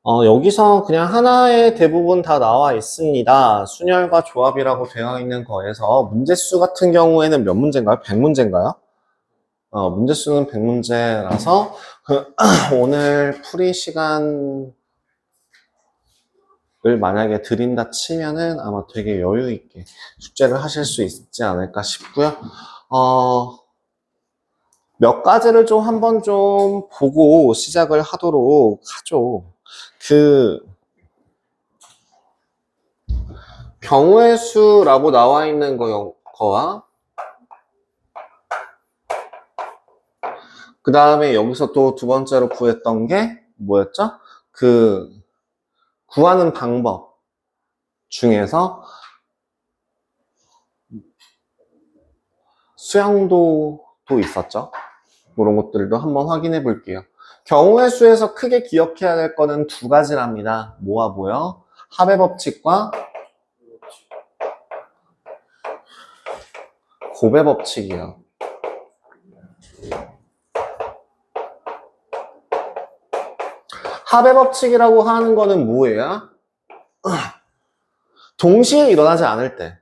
여기서 그냥 하나의 대부분 다 나와 있습니다. 순열과 조합이라고 되어 있는 거에서 문제수 같은 경우에는 몇 문제인가요? 100문제인가요? 문제수는 100문제라서 오늘 풀이 시간을 만약에 드린다 치면은 아마 되게 여유 있게 숙제를 하실 수 있지 않을까 싶고요. 몇 가지를 좀 한번 좀 보고 시작을 하도록 하죠. 경우의 수라고 나와 있는 거와 그 다음에 여기서 또 두 번째로 구했던 게 뭐였죠? 구하는 방법 중에서 수양도도 있었죠? 그런 것들도 한번 확인해 볼게요. 경우의 수에서 크게 기억해야 될 거는 두 가지랍니다. 뭐와 뭐요? 합의 법칙과 곱의 법칙이요. 합의 법칙이라고 하는 거는 뭐예요? 동시에 일어나지 않을 때.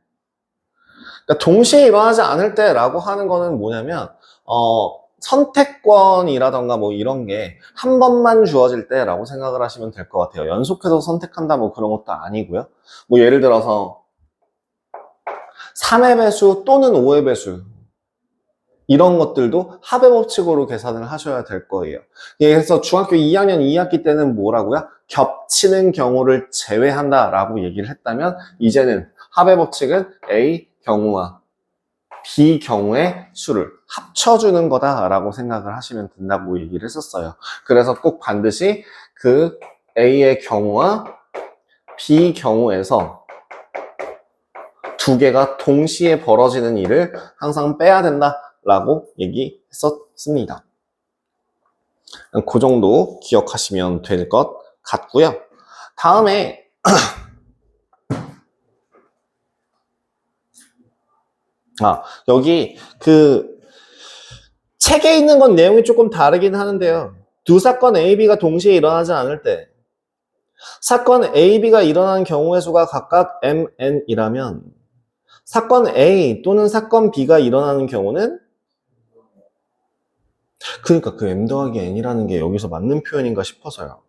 그러니까 동시에 일어나지 않을 때라고 하는 거는 뭐냐면 선택권이라던가 뭐 이런 게 한 번만 주어질 때라고 생각을 하시면 될 것 같아요. 연속해서 선택한다 뭐 그런 것도 아니고요. 뭐 예를 들어서 3의 배수 또는 5의 배수 이런 것들도 합의 법칙으로 계산을 하셔야 될 거예요. 그래서 중학교 2학년 2학기 때는 뭐라고요? 겹치는 경우를 제외한다라고 얘기를 했다면 이제는 합의 법칙은 A 경우와 B 경우의 수를 합쳐주는 거다라고 생각을 하시면 된다고 얘기를 했었어요. 그래서 꼭 반드시 그 A의 경우와 B 경우에서 두 개가 동시에 벌어지는 일을 항상 빼야 된다라고 얘기했었습니다. 그 정도 기억하시면 될 것 같고요. 다음에 여기 책에 있는 건 내용이 조금 다르긴 하는데요. 두 사건 A, B가 동시에 일어나지 않을 때 사건 A, B가 일어나는 경우의 수가 각각 M, N이라면 사건 A 또는 사건 B가 일어나는 경우는 그러니까 그 M 더하기 N이라는 게 여기서 맞는 표현인가 싶어서요.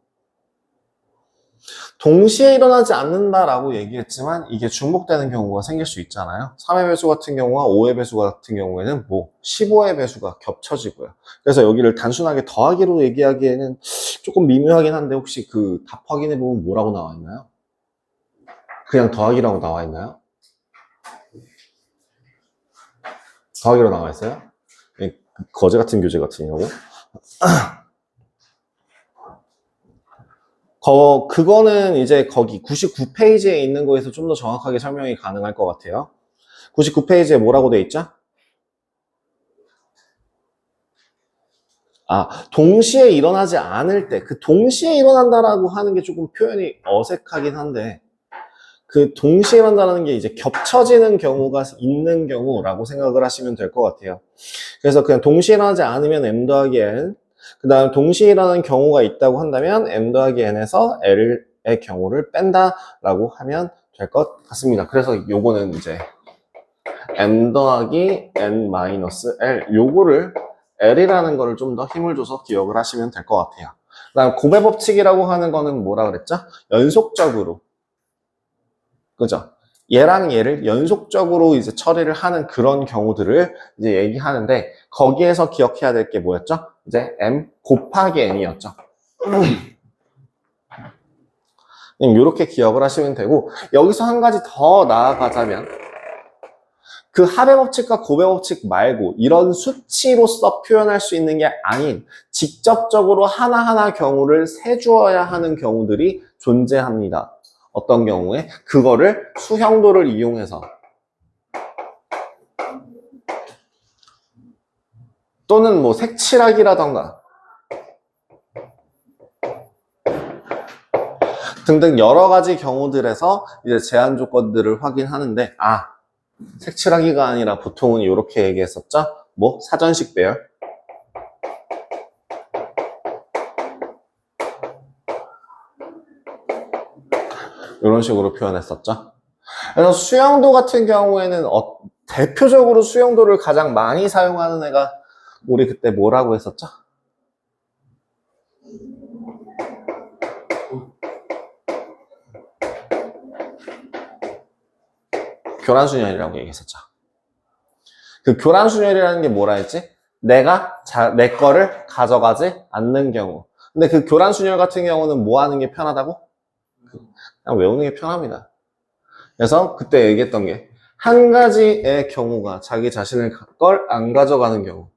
동시에 일어나지 않는다라고 얘기했지만 이게 중복되는 경우가 생길 수 있잖아요. 3의 배수 같은 경우와 5의 배수 같은 경우에는 15의 배수가 겹쳐지고요. 그래서 여기를 단순하게 더하기로 얘기하기에는 조금 미묘하긴 한데 혹시 그 답 확인해 보면 뭐라고 나와 있나요? 그냥 더하기라고 나와 있나요? 더하기로 나와 있어요? 거지 같은 교재 같으냐고? 그거는 이제 거기 99페이지에 있는 거에서 좀 더 정확하게 설명이 가능할 것 같아요. 99페이지에 뭐라고 돼 있죠? 동시에 일어나지 않을 때, 동시에 일어난다라고 하는 게 조금 표현이 어색하긴 한데, 동시에 일어난다는 게 이제 겹쳐지는 경우가 있는 경우라고 생각을 하시면 될 것 같아요. 그래서 그냥 동시에 일어나지 않으면 M 더하기 N, 그 다음 동시에 일어나는 경우가 있다고 한다면 M 더하기 N에서 L의 경우를 뺀다라고 하면 될 것 같습니다. 그래서 요거는 이제 M 더하기 N 마이너스 L, 요거를 L이라는 거를 좀 더 힘을 줘서 기억을 하시면 될 것 같아요. 그 다음 곱의 법칙이라고 하는 거는 뭐라 그랬죠? 연속적으로. 그죠? 얘랑 얘를 연속적으로 이제 처리를 하는 그런 경우들을 이제 얘기하는데 거기에서 기억해야 될 게 뭐였죠? 이제 M 곱하기 N이었죠. 이렇게 기억을 하시면 되고 여기서 한 가지 더 나아가자면 그 합의 법칙과 곱의 법칙 말고 이런 수치로서 표현할 수 있는 게 아닌 직접적으로 하나하나 경우를 세주어야 하는 경우들이 존재합니다. 어떤 경우에? 그거를 수형도를 이용해서 또는 뭐 색칠하기라던가 등등 여러 가지 경우들에서 이제 제한 조건들을 확인하는데 색칠하기가 아니라 보통은 이렇게 얘기했었죠? 뭐 사전식 배열 이런 식으로 표현했었죠. 그래서 수영도 같은 경우에는 대표적으로 수영도를 가장 많이 사용하는 애가 우리 그때 뭐라고 했었죠? 교란순열이라고 얘기했었죠. 그 교란순열이라는 게 뭐라 했지? 내가 내 거를 가져가지 않는 경우. 근데 그 교란순열 같은 경우는 뭐 하는 게 편하다고? 그냥 외우는 게 편합니다. 그래서 그때 얘기했던 게 한 가지의 경우가 자기 자신의 걸 안 가져가는 경우,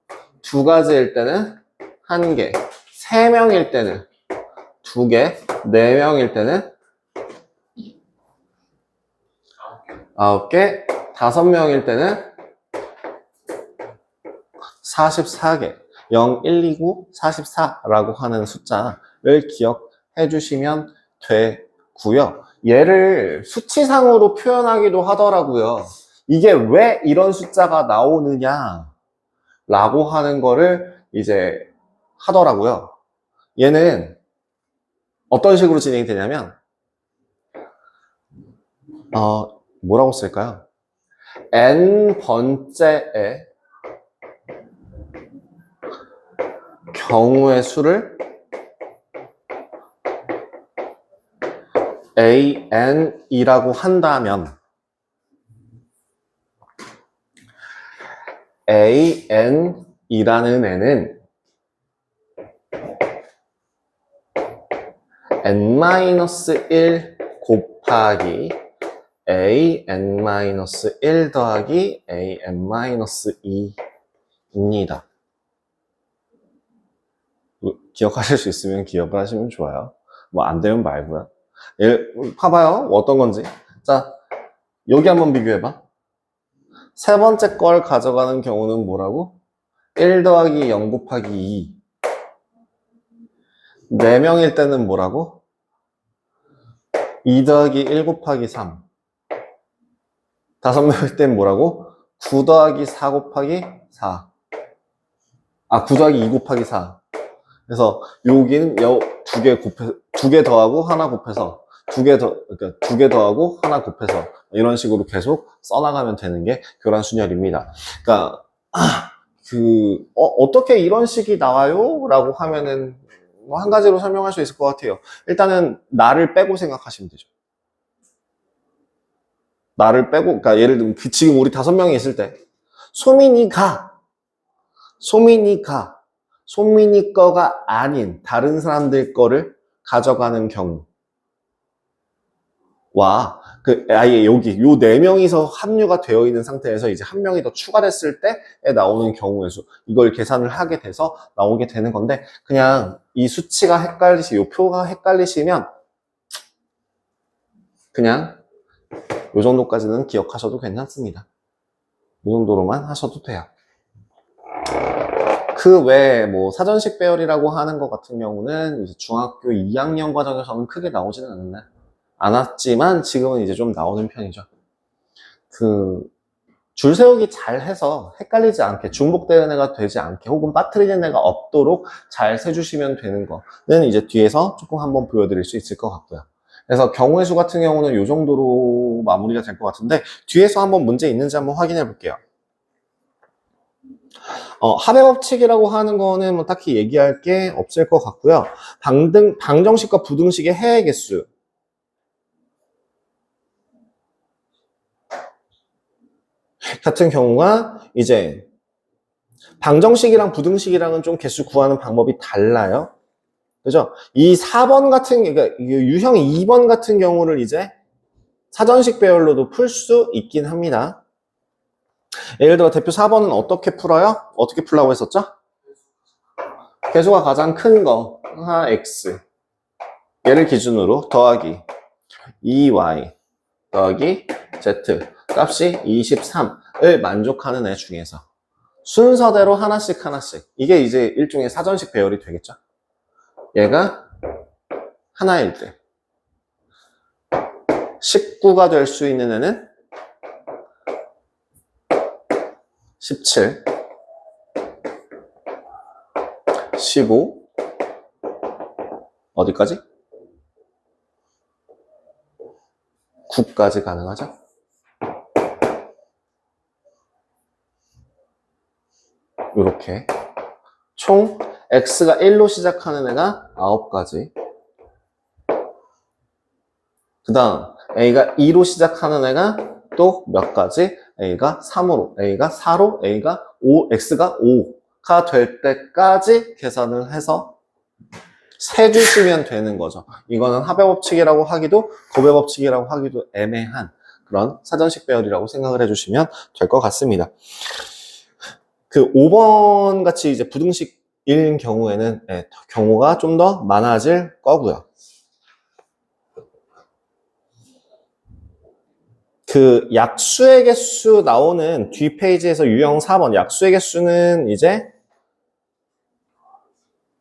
두 가지일 때는 한 개, 세 명일 때는 두 개, 네 명일 때는 9개, 5명일 때는 44개, 0, 1, 2, 9, 44라고 하는 숫자를 기억해 주시면 되고요. 얘를 수치상으로 표현하기도 하더라고요. 이게 왜 이런 숫자가 나오느냐 라고 하는 거를 이제 하더라고요. 얘는 어떤 식으로 진행이 되냐면 뭐라고 쓸까요? n번째의 경우의 수를 an이라고 한다면 an이라는 애는 n-1 곱하기 an-1 더하기 an-2입니다. 기억하실 수 있으면 기억을 하시면 좋아요. 뭐 안 되면 말고요. 봐봐요. 어떤 건지. 자, 여기 한번 비교해봐. 세 번째 걸 가져가는 경우는 뭐라고? 1 더하기 0 곱하기 2. 4명일 때는 뭐라고? 2 더하기 1 곱하기 3. 5명일 때는 뭐라고? 9 더하기 4 곱하기 4. 9 더하기 2 곱하기 4. 그래서 여기는 두 개 더하고 하나 곱해서 그러니까 두 개 더하고 하나 곱해서 이런 식으로 계속 써나가면 되는 게 교란순열입니다. 그러니까 어떻게 이런 식이 나와요? 라고 하면은 뭐 한 가지로 설명할 수 있을 것 같아요. 일단은 나를 빼고 생각하시면 되죠. 나를 빼고, 그러니까 예를 들면 지금 우리 5명이 있을 때 소민이가 소민이 거가 아닌 다른 사람들 거를 가져가는 경우와 아예 여기 요 4명이서 합류가 되어 있는 상태에서 이제 한 명이 더 추가됐을 때에 나오는 경우의 수, 이걸 계산을 하게 돼서 나오게 되는 건데, 그냥 이 수치가 요 표가 헷갈리시면 그냥 요 정도까지는 기억하셔도 괜찮습니다. 이 정도로만 하셔도 돼요. 그 외에 뭐 사전식 배열이라고 하는 것 같은 경우는 이제 중학교 2학년 과정에서는 크게 나오지는 않았지만 지금은 이제 좀 나오는 편이죠. 줄 세우기 잘 해서 헷갈리지 않게, 중복되는 애가 되지 않게, 혹은 빠뜨리는 애가 없도록 잘 세주시면 되는 거는 이제 뒤에서 조금 한번 보여드릴 수 있을 것 같고요. 그래서 경우의 수 같은 경우는 이 정도로 마무리가 될 것 같은데, 뒤에서 한번 문제 있는지 한번 확인해 볼게요. 합의 법칙이라고 하는 거는 뭐 딱히 얘기할 게 없을 것 같고요. 방정식과 부등식의 해의 개수. 같은 경우가 이제 방정식이랑 부등식이랑은 좀 개수 구하는 방법이 달라요. 그죠? 이 4번 같은, 그러니까 유형 2번 같은 경우를 이제 사전식 배열로도 풀 수 있긴 합니다. 예를 들어 대표 4번은 어떻게 풀어요? 어떻게 풀라고 했었죠? 개수가 가장 큰 거, 하나 x. 얘를 기준으로 더하기 2y 더하기 z. 값이 23을 만족하는 애 중에서 순서대로 하나씩. 이게 이제 일종의 사전식 배열이 되겠죠? 얘가 하나일 때 19가 될 수 있는 애는 17, 15, 어디까지? 9까지 가능하죠? 이렇게 총 x가 1로 시작하는 애가 9가지. 그 다음 a가 2로 시작하는 애가 또 몇 가지? a가 3으로, a가 4로, a가 5, x가 5가 될 때까지 계산을 해서 세주시면 되는 거죠. 이거는 합의 법칙이라고 하기도 곱의 법칙이라고 하기도 애매한 그런 사전식 배열이라고 생각을 해주시면 될 것 같습니다. 그 5번 같이 이제 부등식일 경우에는 경우가 좀 더 많아질 거고요. 그 약수의 개수 나오는 뒷페이지에서 유형 4번 약수의 개수는 이제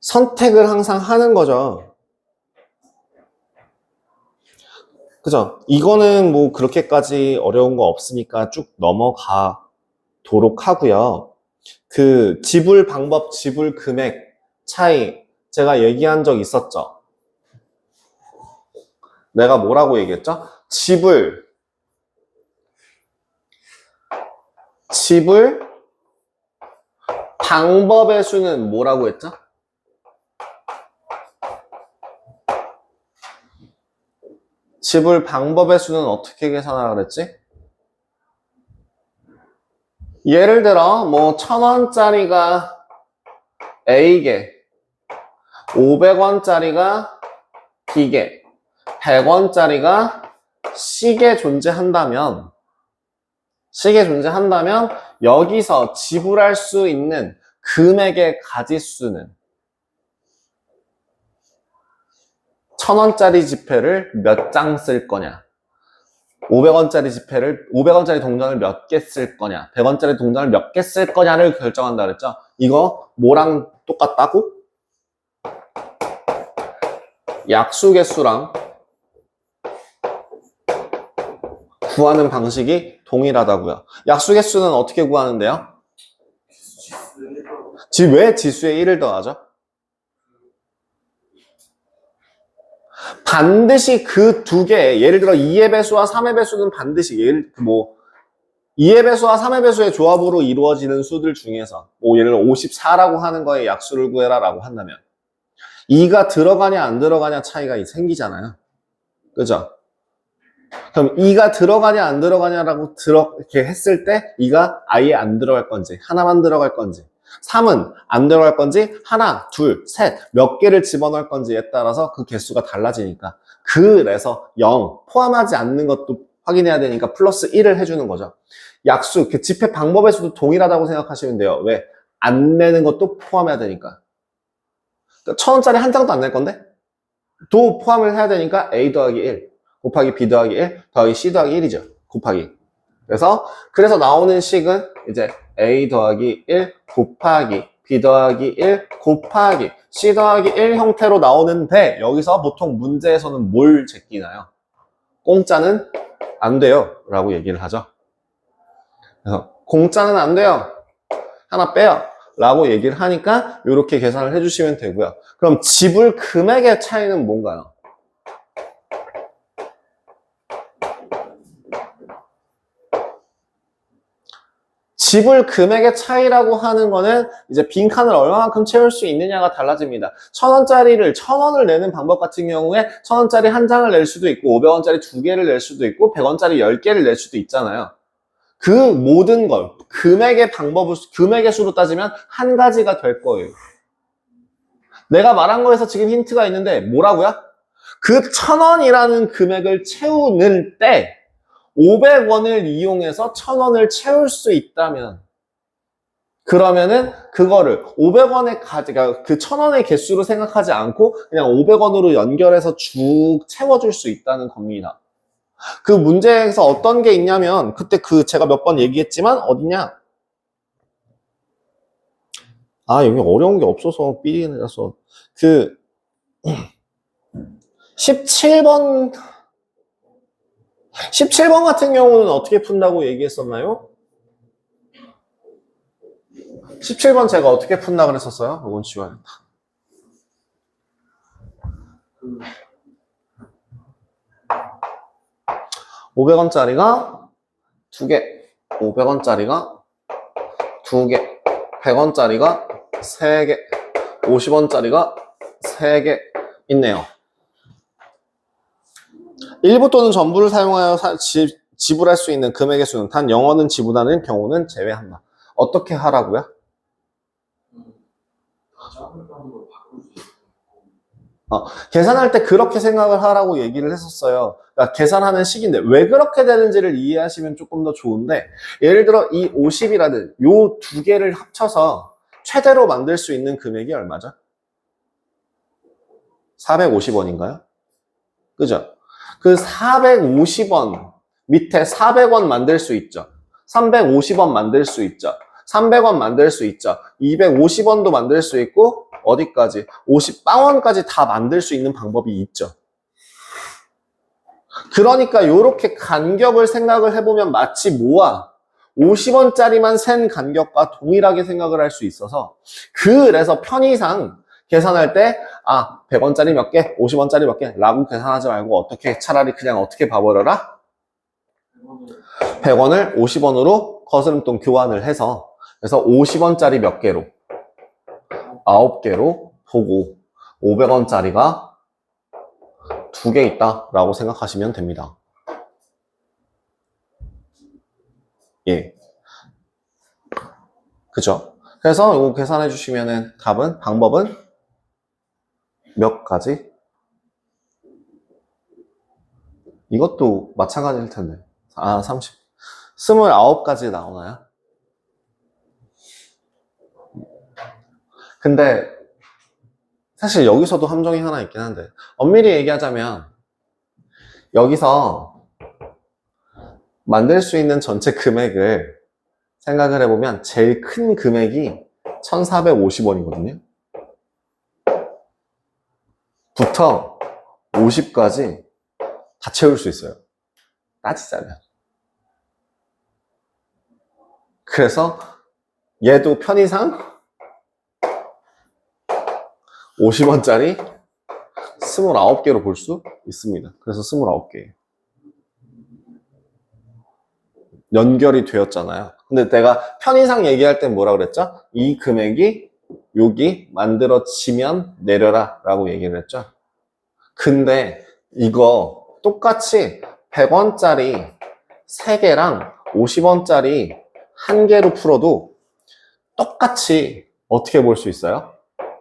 선택을 항상 하는 거죠. 그죠? 이거는 뭐 그렇게까지 어려운 거 없으니까 쭉 넘어가도록 하고요. 그 지불 방법, 지불 금액 차이 제가 얘기한 적 있었죠? 내가 뭐라고 얘기했죠? 지불 방법의 수는 뭐라고 했죠? 지불 방법의 수는 어떻게 계산하라 그랬지? 예를 들어 뭐 1,000원짜리가 A개, 500원짜리가 B개, 100원짜리가 C개 존재한다면 여기서 지불할 수 있는 금액의 가지수는 1,000원짜리 지폐를 몇 장 쓸 거냐, 500원짜리 동전을 몇 개 쓸 거냐, 100원짜리 동전을 몇 개 쓸 거냐를 결정한다 그랬죠? 이거 뭐랑 똑같다고? 약수 개수랑 구하는 방식이 동일하다고요. 약수 개수는 어떻게 구하는데요? 왜 지수에 1을 더하죠? 반드시 그 두 개, 예를 들어 2의 배수와 3의 배수는 반드시 2의 배수와 3의 배수의 조합으로 이루어지는 수들 중에서 예를 들어 54라고 하는 거에 약수를 구해라 라고 한다면 2가 들어가냐 안 들어가냐 차이가 생기잖아요. 그죠? 그럼 2가 들어가냐 안 들어가냐라고 이렇게 했을 때 2가 아예 안 들어갈 건지 하나만 들어갈 건지 3은 안 들어갈 건지 하나, 둘, 셋 몇 개를 집어넣을 건지에 따라서 그 개수가 달라지니까 그래서 0 포함하지 않는 것도 확인해야 되니까 플러스 1을 해주는 거죠. 약수, 그 집회 방법의 수도 동일하다고 생각하시면 돼요. 왜? 안 내는 것도 포함해야 되니까. 1,000원짜리 한 장도 안 낼 건데 도 포함을 해야 되니까 A 더하기 1 곱하기 B 더하기 1 더하기 C 더하기 1이죠. 곱하기. 그래서 나오는 식은 이제 A 더하기 1 곱하기 B 더하기 1 곱하기 C 더하기 1 형태로 나오는데 여기서 보통 문제에서는 뭘 제끼나요? 공짜는 안 돼요 라고 얘기를 하죠. 그래서 공짜는 안 돼요. 하나 빼요 라고 얘기를 하니까 이렇게 계산을 해주시면 되고요. 그럼 지불 금액의 차이는 뭔가요? 지불 금액의 차이라고 하는 거는 이제 빈칸을 얼마만큼 채울 수 있느냐가 달라집니다. 1,000원짜리를 1,000원을 내는 방법 같은 경우에 1,000원짜리 한 장을 낼 수도 있고 500원짜리 2개를 낼 수도 있고 100원짜리 10개를 낼 수도 있잖아요. 그 모든 걸 금액의 수로 따지면 한 가지가 될 거예요. 내가 말한 거에서 지금 힌트가 있는데 뭐라고요? 그 1,000원이라는 금액을 채우는 때 500원을 이용해서 1,000원을 채울 수 있다면 그러면은 그거를 500원의 그러니까 그 1,000원의 개수로 생각하지 않고 그냥 500원으로 연결해서 쭉 채워줄 수 있다는 겁니다. 그 문제에서 어떤 게 있냐면 그때 제가 몇 번 얘기했지만 어디냐? 여기 어려운 게 없어서 삐리라서 17번 같은 경우는 어떻게 푼다고 얘기했었나요? 17번 제가 어떻게 푼다 그랬었어요? 이건 지워야겠다. 500원짜리가 2개, 500원짜리가 2개, 100원짜리가 3개, 50원짜리가 3개 있네요. 일부 또는 전부를 사용하여 지불할 수 있는 금액의 수는 단 0원은 지불하는 경우는 제외한다. 어떻게 하라고요? 계산할 때 그렇게 생각을 하라고 얘기를 했었어요. 그러니까 계산하는 식인데 왜 그렇게 되는지를 이해하시면 조금 더 좋은데, 예를 들어 이 50이라는 요 두 개를 합쳐서 최대로 만들 수 있는 금액이 얼마죠? 450원인가요? 그죠? 그 450원 밑에 400원 만들 수 있죠. 350원 만들 수 있죠. 300원 만들 수 있죠. 250원도 만들 수 있고 어디까지? 50빵원까지 다 만들 수 있는 방법이 있죠. 그러니까 이렇게 간격을 생각을 해보면 마치 뭐야? 50원짜리만 센 간격과 동일하게 생각을 할 수 있어서, 그래서 편의상 계산할 때 100원짜리 몇 개, 50원짜리 몇 개 라고 계산하지 말고 어떻게 차라리 그냥 어떻게 봐버려라? 100원을 50원으로 거스름돈 교환을 해서, 그래서 50원짜리 몇 개로? 9개로 보고 500원짜리가 2개 있다라고 생각하시면 됩니다. 예. 그죠? 그래서 이거 계산해 주시면은 방법은 몇 가지? 이것도 마찬가지일 텐데. 30. 29가지 나오나요? 근데 사실 여기서도 함정이 하나 있긴 한데, 엄밀히 얘기하자면 여기서 만들 수 있는 전체 금액을 생각을 해보면 제일 큰 금액이 1450원이거든요. 부터 50까지 다 채울 수 있어요. 따지자면. 그래서 얘도 편의상 50원짜리 29개로 볼 수 있습니다. 그래서 29개. 연결이 되었잖아요. 근데 내가 편의상 얘기할 땐 뭐라 그랬죠? 이 금액이 여기 만들어지면 내려라 라고 얘기를 했죠. 근데 이거 똑같이 100원짜리 3개랑 50원짜리 1개로 풀어도 똑같이 어떻게 볼 수 있어요?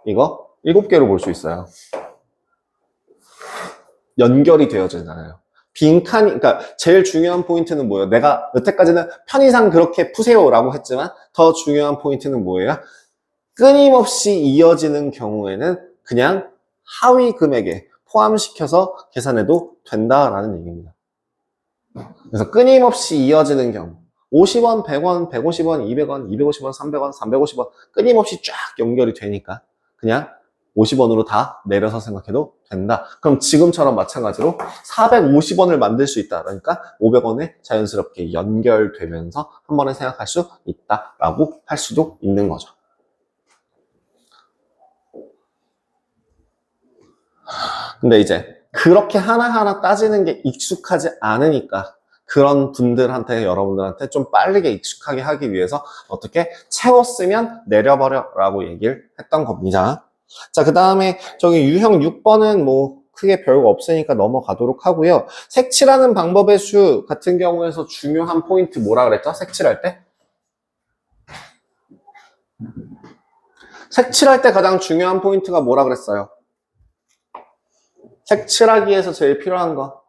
이거 7개로 볼 수 있어요. 연결이 되어지잖아요. 그러니까 제일 중요한 포인트는 뭐예요? 내가 여태까지는 편의상 그렇게 푸세요라고 했지만 더 중요한 포인트는 뭐예요? 끊임없이 이어지는 경우에는 그냥 하위 금액에 포함시켜서 계산해도 된다라는 얘기입니다. 그래서 끊임없이 이어지는 경우 50원, 100원, 150원, 200원, 250원, 300원, 350원 끊임없이 쫙 연결이 되니까 그냥 50원으로 다 내려서 생각해도 된다. 그럼 지금처럼 마찬가지로 450원을 만들 수 있다. 그러니까 500원에 자연스럽게 연결되면서 한 번에 생각할 수 있다라고 할 수도 있는 거죠. 근데 이제 그렇게 하나하나 따지는 게 익숙하지 않으니까 그런 분들한테, 여러분들한테 좀 빠르게 익숙하게 하기 위해서 어떻게 채웠으면 내려버려 라고 얘기를 했던 겁니다. 자, 그 다음에 저기 유형 6번은 뭐 크게 별거 없으니까 넘어가도록 하고요. 색칠하는 방법의 수 같은 경우에서 중요한 포인트 뭐라 그랬죠? 색칠할 때? 색칠할 때 가장 중요한 포인트가 뭐라 그랬어요? 색칠하기 위해서 제일 필요한 거.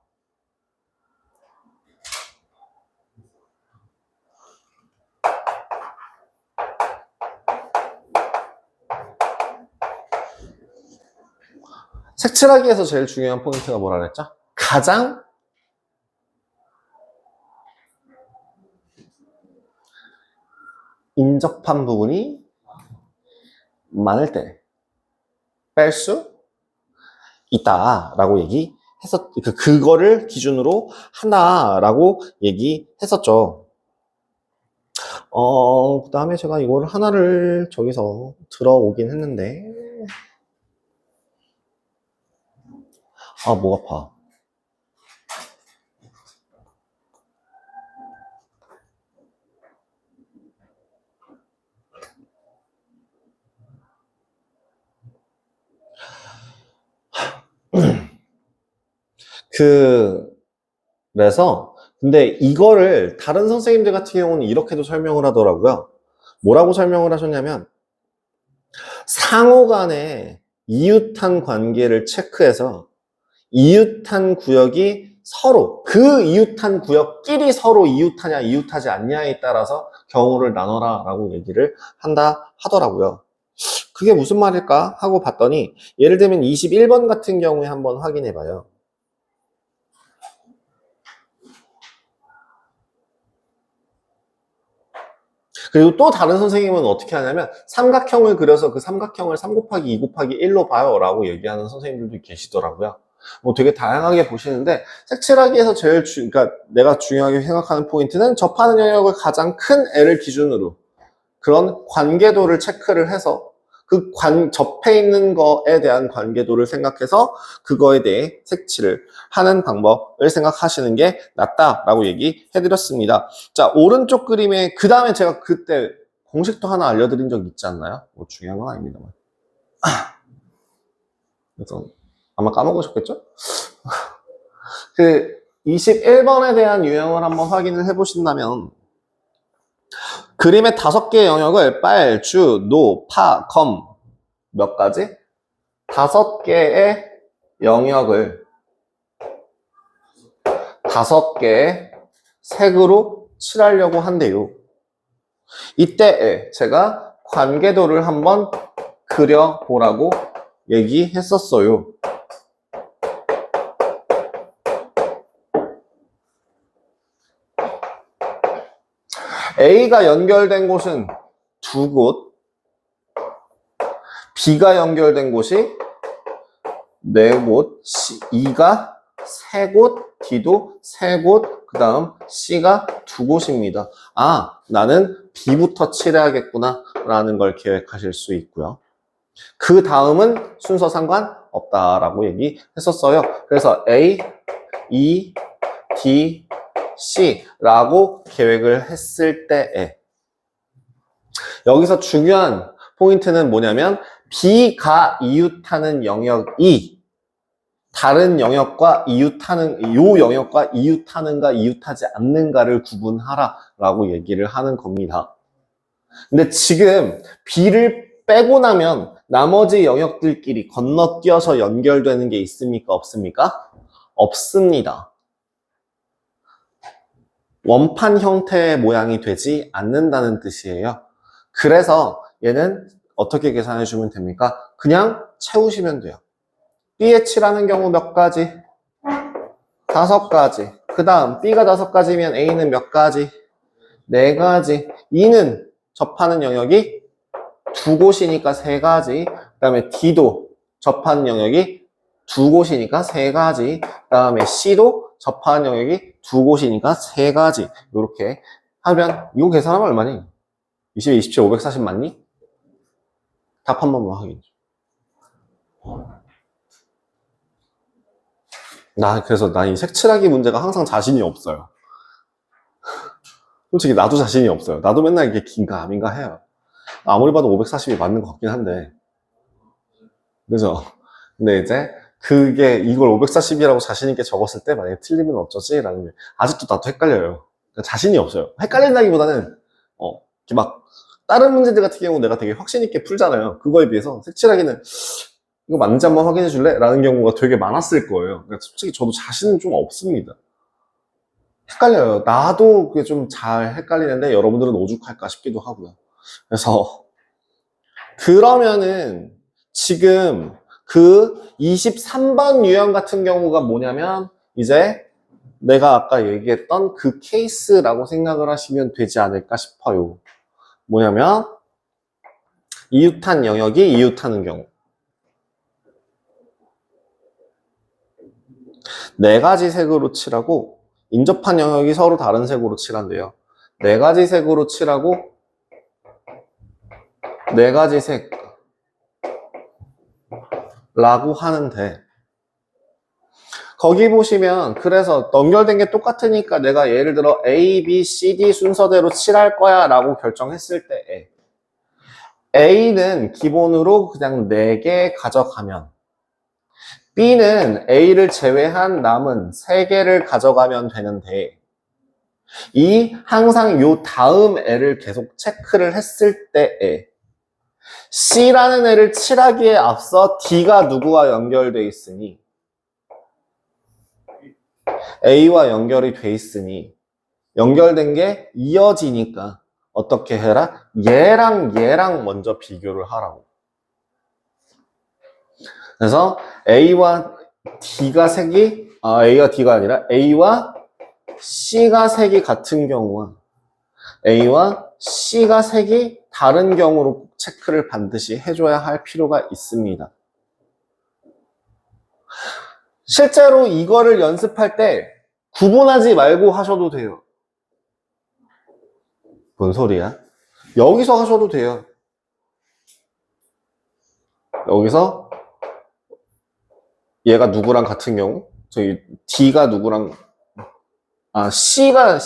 색칠하기 위해서 제일 중요한 포인트가 뭐라 그랬죠? 가장 인접한 부분이 많을 때 뺄 수 있다라고 얘기했었, 그거를 기준으로 한다라고 얘기했었죠. 그 다음에 제가 이거를 하나를 저기서 들어오긴 했는데, 목 아파. 그래서 근데 이거를 다른 선생님들 같은 경우는 이렇게도 설명을 하더라고요. 뭐라고 설명을 하셨냐면 상호 간의 이웃한 관계를 체크해서 이웃한 구역이 서로 그 이웃한 구역끼리 서로 이웃하냐 이웃하지 않냐에 따라서 경우를 나눠라 라고 얘기를 한다 하더라고요. 그게 무슨 말일까 하고 봤더니 예를 들면 21번 같은 경우에 한번 확인해 봐요. 그리고 또 다른 선생님은 어떻게 하냐면 삼각형을 그려서 그 삼각형을 3 곱하기 2 곱하기 1로 봐요 라고 얘기하는 선생님들도 계시더라고요. 뭐 되게 다양하게 보시는데 색칠하기에서 제일 그러니까 내가 중요하게 생각하는 포인트는 접하는 영역을 가장 큰 L을 기준으로 그런 관계도를 체크를 해서 그 접해 있는 거에 대한 관계도를 생각해서 그거에 대해 색칠을 하는 방법을 생각하시는 게 낫다라고 얘기해드렸습니다. 자, 오른쪽 그림에 그 다음에 제가 그때 공식도 하나 알려드린 적 있지 않나요? 뭐 중요한 건 아닙니다만. 그래서 아마 까먹으셨겠죠? 그 21번에 대한 유형을 한번 확인을 해보신다면 그림의 5개의 영역을 빨, 주, 노, 파, 검 몇 가지? 5개의 영역을 5개의 색으로 칠하려고 한대요. 이때 제가 관계도를 한번 그려보라고 얘기했었어요. A가 연결된 곳은 2곳, B가 연결된 곳이 4곳, E가 3곳, D도 3곳, 그 다음 C가 2곳입니다. 아, 나는 B부터 칠해야겠구나 라는 걸 계획하실 수 있고요. 그 다음은 순서 상관없다라고 얘기했었어요. 그래서 A, E, D, C라고 계획을 했을 때에 여기서 중요한 포인트는 뭐냐면 B가 이웃하는 영역이 다른 영역과 이웃하는 요 영역과 이웃하는가 이웃하지 않는가를 구분하라 라고 얘기를 하는 겁니다. 근데 지금 B를 빼고 나면 나머지 영역들끼리 건너뛰어서 연결되는 게 있습니까? 없습니까? 없습니다. 원판 형태의 모양이 되지 않는다는 뜻이에요. 그래서 얘는 어떻게 계산해 주면 됩니까? 그냥 채우시면 돼요. B에 칠하는 경우 몇 가지? 5가지. 그 다음 B가 5가지면 A는 몇 가지? 4가지. E는 접하는 영역이 2곳이니까 3가지. 그 다음에 D도 접하는 영역이 2곳이니까 3가지. 그 다음에 C도 접하는 영역이 2곳이니까 3가지. 이렇게 하면 이거 계산하면 얼마니? 22, 27, 540 맞니? 답 한 번만 확인해 줘. 그래서 나 이 색칠하기 문제가 항상 자신이 없어요. 솔직히 나도 자신이 없어요. 나도 맨날 이게 긴가 아닌가 해요. 아무리 봐도 540이 맞는 것 같긴 한데. 그죠? 근데 이제 그게 이걸 540이라고 자신있게 적었을 때 만약에 틀리면 어쩌지? 라는 게 아직도 나도 헷갈려요. 그러니까 자신이 없어요. 헷갈린다기보다는 이렇게 막 다른 문제들 같은 경우 내가 되게 확신있게 풀잖아요. 그거에 비해서 색칠하기는 이거 맞는지 한번 확인해 줄래? 라는 경우가 되게 많았을 거예요. 그러니까 솔직히 저도 자신은 좀 없습니다. 헷갈려요. 나도 그게 좀 잘 헷갈리는데 여러분들은 오죽할까 싶기도 하고요. 그래서 그러면은 지금 그 23번 유형 같은 경우가 뭐냐면 이제 내가 아까 얘기했던 그 케이스라고 생각을 하시면 되지 않을까 싶어요. 뭐냐면 이웃한 영역이 이웃하는 경우 4가지 색으로 칠하고 인접한 영역이 서로 다른 색으로 칠한대요. 4가지 색으로 칠하고 4가지 색 라고 하는데 거기 보시면 그래서 연결된 게 똑같으니까 내가 예를 들어 A, B, C, D 순서대로 칠할 거야 라고 결정했을 때 A는 기본으로 그냥 4개 가져가면 B는 A를 제외한 남은 3개를 가져가면 되는데 항상 요 다음 애를 계속 체크를 했을 때에 C라는 애를 칠하기에 앞서 D가 누구와 연결돼 있으니 A와 연결이 돼 있으니 연결된 게 이어지니까 어떻게 해라? 얘랑 먼저 비교를 하라고. 그래서 A와 D가 아니라 A와 C가 색이 같은 경우와 A와 C가 색이 다른 경우로 꼭 체크를 반드시 해줘야 할 필요가 있습니다. 실제로 이거를 연습할 때 구분하지 말고 하셔도 돼요. 뭔 소리야? 여기서 하셔도 돼요. 여기서 얘가 누구랑 같은 경우, 저희 D가 누구랑, C가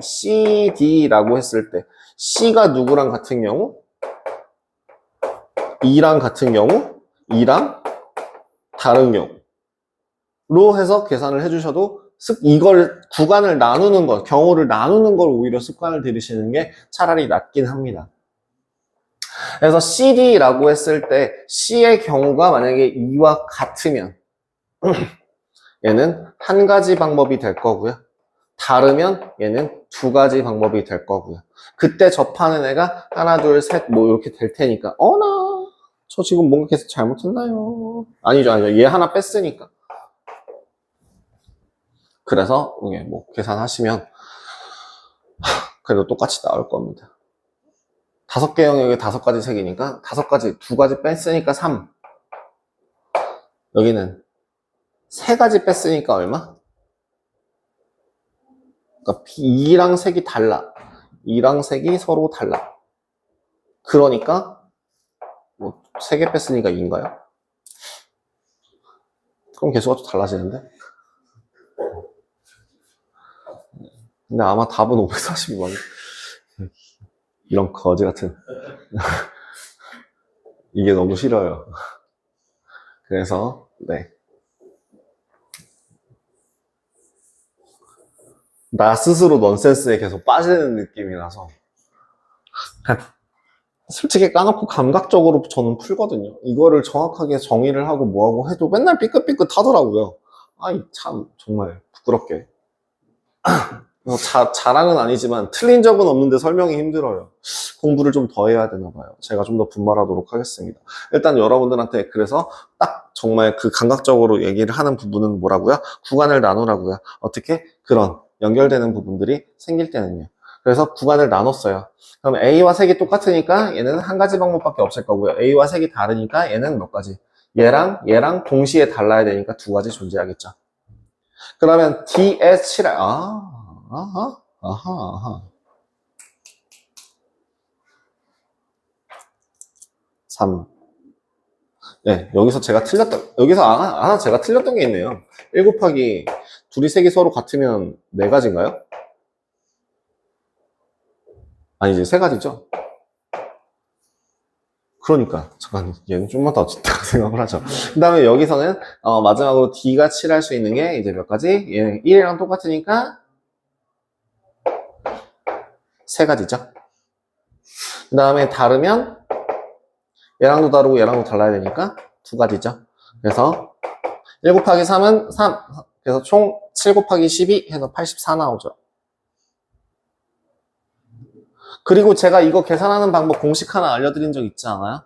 CD라고 했을 때 C가 누구랑 같은 경우, E랑 같은 경우, E랑 다른 경우로 해서 계산을 해주셔도 이걸 구간을 나누는 것, 경우를 나누는 걸 오히려 습관을 들이시는 게 차라리 낫긴 합니다. 그래서 CD라고 했을 때 C의 경우가 만약에 E와 같으면 얘는 한 가지 방법이 될 거고요. 다르면 얘는 2가지 방법이 될 거고요. 그때 접하는 애가 하나, 둘, 셋 뭐 이렇게 될 테니까 저 지금 뭔가 계속 잘못했나요? 아니죠. 얘 하나 뺐으니까. 그래서 뭐 계산하시면 그래도 똑같이 나올 겁니다. 5개 영역에 5가지 색이니까 2가지 뺐으니까 3. 여기는 3가지 뺐으니까 얼마? 그러니까 E랑 색이 달라. E랑 색이 서로 달라. 그러니까 뭐 3개 뺐으니까 2인가요? 그럼 개수가 또 달라지는데? 근데 아마 답은 542번. 이런 거지 같은. 이게 너무 싫어요. 그래서 네. 나 스스로 넌센스에 계속 빠지는 느낌이라서 솔직히 까놓고 감각적으로 저는 풀거든요. 이거를 정확하게 정의를 하고 뭐하고 해도 맨날 삐끗삐끗 하더라고요. 아이 참 정말 부끄럽게. 자랑은 아니지만 틀린 적은 없는데 설명이 힘들어요. 공부를 좀 더 해야 되나 봐요. 제가 좀 더 분발하도록 하겠습니다. 일단 여러분들한테 그래서 딱 정말 그 감각적으로 얘기를 하는 부분은 뭐라고요? 구간을 나누라고요. 어떻게? 그런 연결되는 부분들이 생길 때는요. 그래서 구간을 나눴어요. 그럼 A와 색이 똑같으니까 얘는 한 가지 방법밖에 없을 거고요. A와 색이 다르니까 얘는 몇 가지? 얘랑 동시에 달라야 되니까 2가지 존재하겠죠. 그러면 DS랑 아하. 3. 네, 여기서 제가 틀렸던 게 있네요. 1 곱하기 둘이 색이 서로 같으면 4가지인가요? 아니지, 3가지죠? 그러니까 잠깐 얘는 좀만 더 어쨌다고 생각을 하죠. 그 다음에 여기서는 마지막으로 D가 칠할 수 있는 게 이제 몇 가지? 얘는 1이랑 똑같으니까 3가지죠. 그 다음에 다르면 얘랑도 다르고 얘랑도 달라야 되니까 2가지죠. 그래서 1 곱하기 3은 3. 그래서 총 7 곱하기 12 해서 84 나오죠. 그리고 제가 이거 계산하는 방법 공식 하나 알려드린 적 있지 않아요?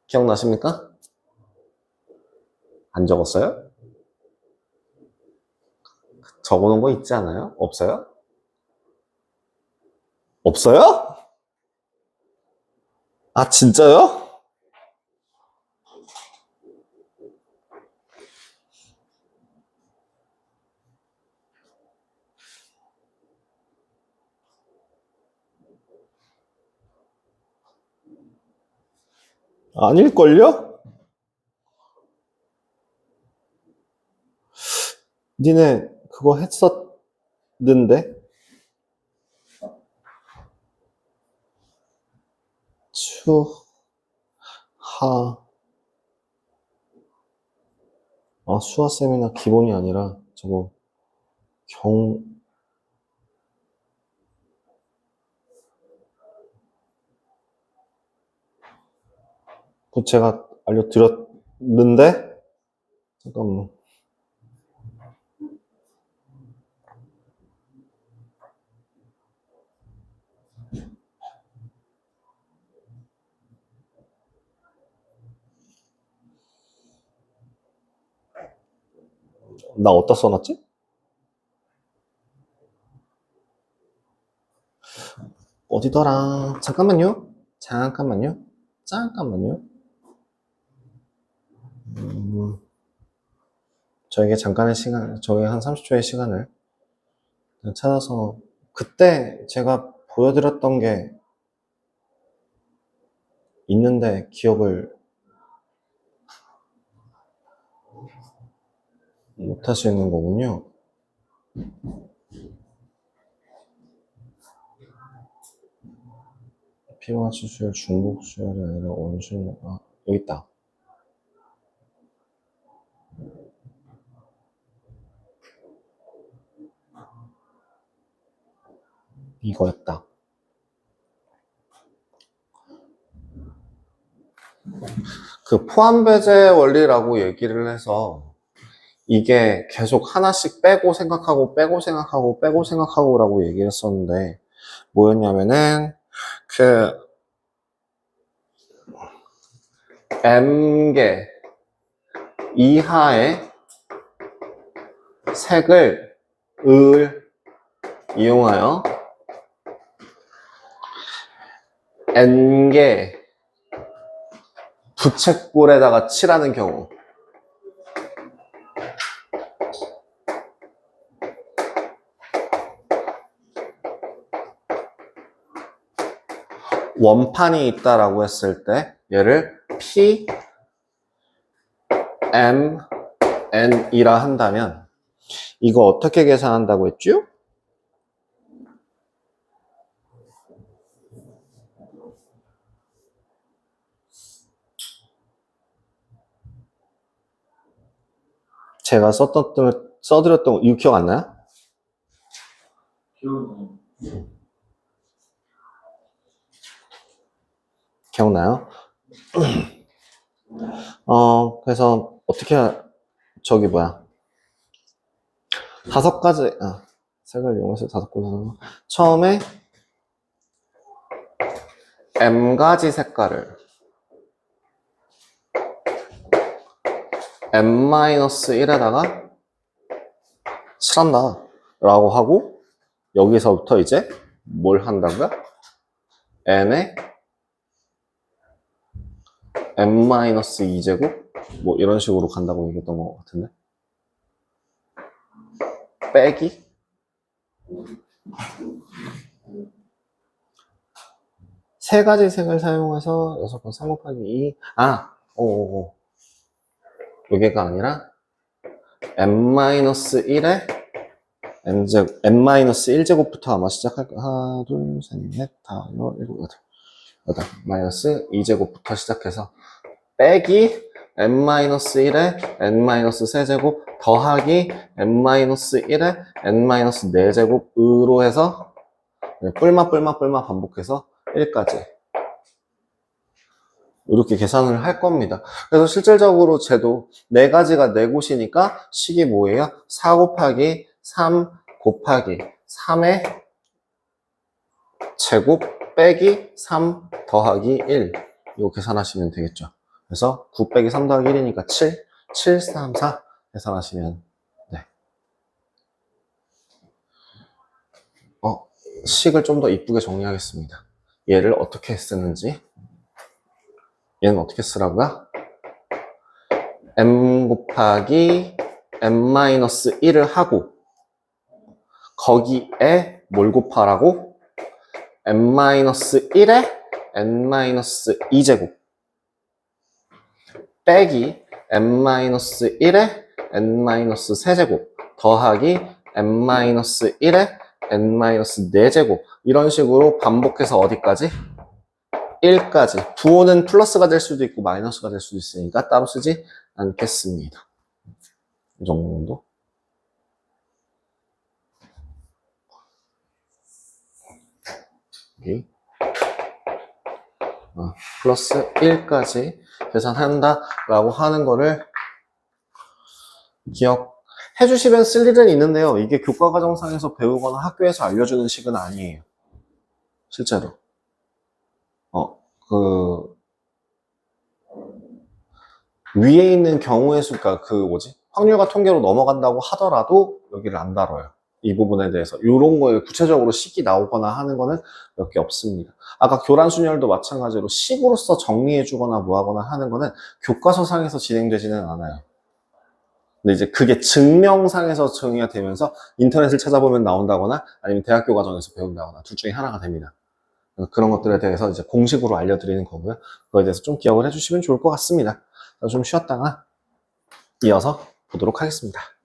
기억나십니까? 안 적었어요? 적어놓은 거 있지 않아요? 없어요? 없어요? 아, 진짜요? 아닐걸요? 니네 그거 했었는데? 추, 하, 아, 수아쌤이나 기본이 아니라 저거 그 제가 알려드렸는데 잠깐만. 나 어디다 써놨지? 어디더라? 잠깐만요. 잠깐만요. 잠깐만요. 저에게 잠깐의 시간, 저에게 한 30초의 시간을 찾아서 그때 제가 보여드렸던 게 있는데 기억을 못 하시는 거군요. 피부마취 수혈, 중복 수혈이 아니라 원술, 아, 여기 있다. 이거였다. 그 포함배제 원리라고 얘기를 해서 이게 계속 하나씩 빼고 생각하고 빼고 생각하고 빼고 생각하고 라고 얘기를 했었는데 뭐였냐면은 그 M개 이하의 색을 을 이용하여 N개 부채꼴에다가 칠하는 경우 원판이 있다라고 했을 때 얘를 P, M, N이라 한다면 이거 어떻게 계산한다고 했죠? 제가 써드렸던 거 이거 기억 안 나요? 기억나요? 그래서 어떻게 저기 뭐야 5가지 색을 이용해서 5가지 처음에 M가지 색깔을 M-1에다가 칠한다 라고 하고 여기서부터 이제 뭘 한다고요? N에 M-2제곱 뭐 이런 식으로 간다고 얘기했던 것 같은데 빼기 세 가지 색을 사용해서 6번 3 곱하기 2 여기가 아니라 M-1에 M-1제곱부터 아마 시작할 거야. 하나, 둘, 셋, 넷, 다, 일곱, 여덟. 마이너스 2제곱부터 시작해서 빼기 N-1에 N-3제곱 더하기 N-1에 N-4제곱으로 해서 뿔마 반복해서 1까지 이렇게 계산을 할 겁니다. 그래서 실질적으로 쟤도 4가지가 4곳이니까 식이 뭐예요? 4 곱하기 3 곱하기 3의 제곱 빼기 3 더하기 1 이거 계산하시면 되겠죠. 그래서 9 빼기 3 더하기 1이니까 7, 7, 3, 4 계산하시면 네. 식을 좀 더 이쁘게 정리하겠습니다. 얘를 어떻게 쓰는지 얘는 어떻게 쓰라고요? M 곱하기 M-1을 하고 거기에 뭘 곱하라고? M-1에 N-2제곱 빼기 M-1에 N-3제곱 더하기 M-1에 N-4제곱 이런 식으로 반복해서 어디까지? 1까지 부호는 플러스가 될 수도 있고 마이너스가 될 수도 있으니까 따로 쓰지 않겠습니다. 이 정도? 여기 플러스 1까지 계산한다라고 하는 거를 기억해 주시면 쓸 일은 있는데요. 이게 교과과정상에서 배우거나 학교에서 알려주는 식은 아니에요. 실제로. 위에 있는 경우의 수가 확률과 통계로 넘어간다고 하더라도 여기를 안 다뤄요. 이 부분에 대해서. 이런 거에 구체적으로 식이 나오거나 하는 거는 몇 개 없습니다. 아까 교란순열도 마찬가지로 식으로서 정리해주거나 뭐 하거나 하는 거는 교과서상에서 진행되지는 않아요. 근데 이제 그게 증명상에서 정의가 되면서 인터넷을 찾아보면 나온다거나 아니면 대학교 과정에서 배운다거나 둘 중에 하나가 됩니다. 그런 것들에 대해서 이제 공식으로 알려드리는 거고요. 그거에 대해서 좀 기억을 해주시면 좋을 것 같습니다. 좀 쉬었다가 이어서 보도록 하겠습니다.